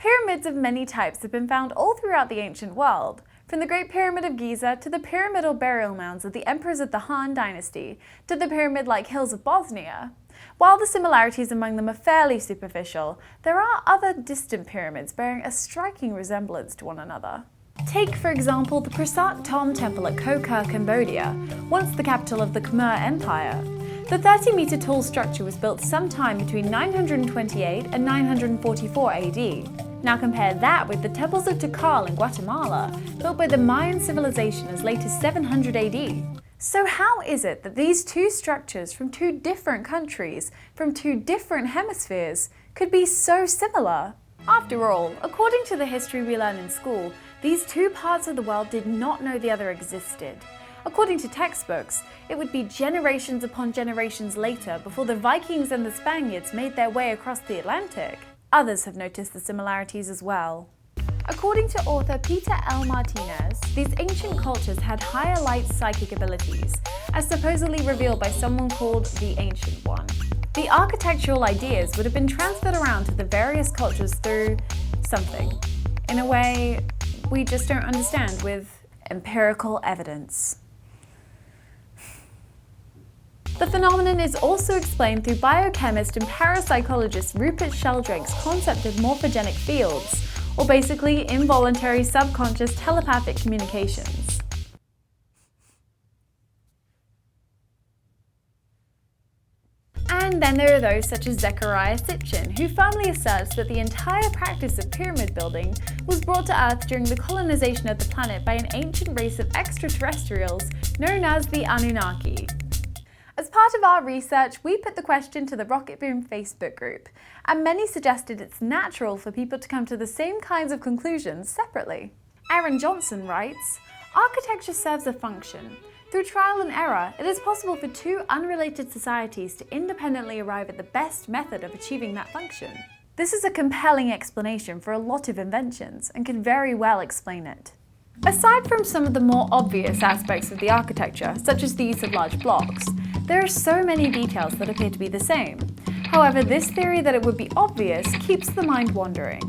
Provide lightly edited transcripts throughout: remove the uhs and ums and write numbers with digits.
Pyramids of many types have been found all throughout the ancient world, from the Great Pyramid of Giza to the pyramidal burial mounds of the emperors of the Han dynasty to the pyramid-like hills of Bosnia. While the similarities among them are fairly superficial, there are other distant pyramids bearing a striking resemblance to one another. Take, for example, the Prasat Thom Temple at Ko Kha, Cambodia, once the capital of the Khmer Empire. The 30-metre tall structure was built sometime between 928 and 944 AD. Now compare that with the temples of Tikal in Guatemala, built by the Mayan civilization as late as 700 AD. So how is it that these two structures from two different countries, from two different hemispheres, could be so similar? After all, according to the history we learn in school, these two parts of the world did not know the other existed. According to textbooks, it would be generations upon generations later before the Vikings and the Spaniards made their way across the Atlantic. Others have noticed the similarities as well. According to author Peter L. Martinez, these ancient cultures had higher light psychic abilities, as supposedly revealed by someone called the Ancient One. The architectural ideas would have been transferred around to the various cultures through something, in a way we just don't understand, with empirical evidence. The phenomenon is also explained through biochemist and parapsychologist Rupert Sheldrake's concept of morphogenic fields, or basically involuntary subconscious telepathic communications. And then there are those such as Zecharia Sitchin, who firmly asserts that the entire practice of pyramid building was brought to Earth during the colonization of the planet by an ancient race of extraterrestrials known as the Anunnaki. As part of our research, we put the question to the Rocketboom Facebook group, and many suggested it's natural for people to come to the same kinds of conclusions separately. Aaron Johnson writes, "Architecture serves a function. Through trial and error, it is possible for two unrelated societies to independently arrive at the best method of achieving that function." This is a compelling explanation for a lot of inventions, and can very well explain it. Aside from some of the more obvious aspects of the architecture, such as the use of large blocks, there are so many details that appear to be the same. However, this theory that it would be obvious keeps the mind wandering.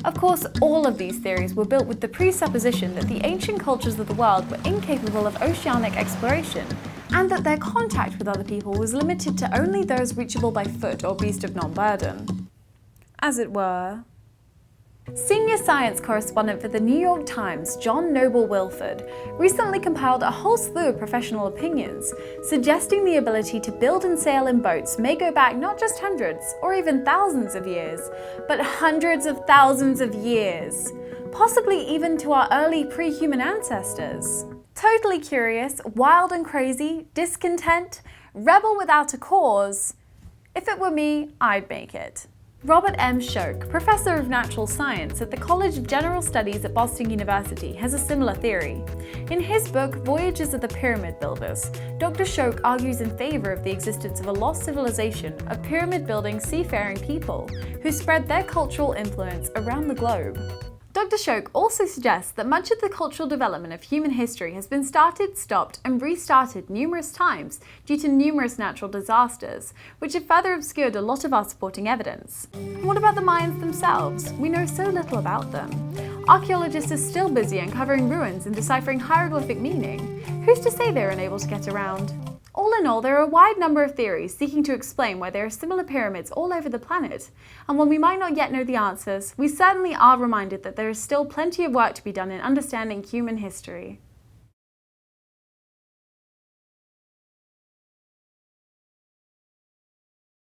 Of course, all of these theories were built with the presupposition that the ancient cultures of the world were incapable of oceanic exploration, and that their contact with other people was limited to only those reachable by foot or beast of non-burden, as it were. Senior science correspondent for the New York Times, John Noble Wilford, recently compiled a whole slew of professional opinions, suggesting the ability to build and sail in boats may go back not just hundreds or even thousands of years, but hundreds of thousands of years, possibly even to our early pre-human ancestors. Totally curious, wild and crazy, discontent, rebel without a cause. If it were me, I'd make it. Robert M. Schoch, professor of natural science at the College of General Studies at Boston University, has a similar theory. In his book, Voyages of the Pyramid Builders, Dr. Schoch argues in favor of the existence of a lost civilization of pyramid-building seafaring people who spread their cultural influence around the globe. Dr. Schoch also suggests that much of the cultural development of human history has been started, stopped, and restarted numerous times due to numerous natural disasters, which have further obscured a lot of our supporting evidence. And what about the Mayans themselves? We know so little about them. Archaeologists are still busy uncovering ruins and deciphering hieroglyphic meaning. Who's to say they're unable to get around? All in all, there are a wide number of theories seeking to explain why there are similar pyramids all over the planet, and while we might not yet know the answers, we certainly are reminded that there is still plenty of work to be done in understanding human history.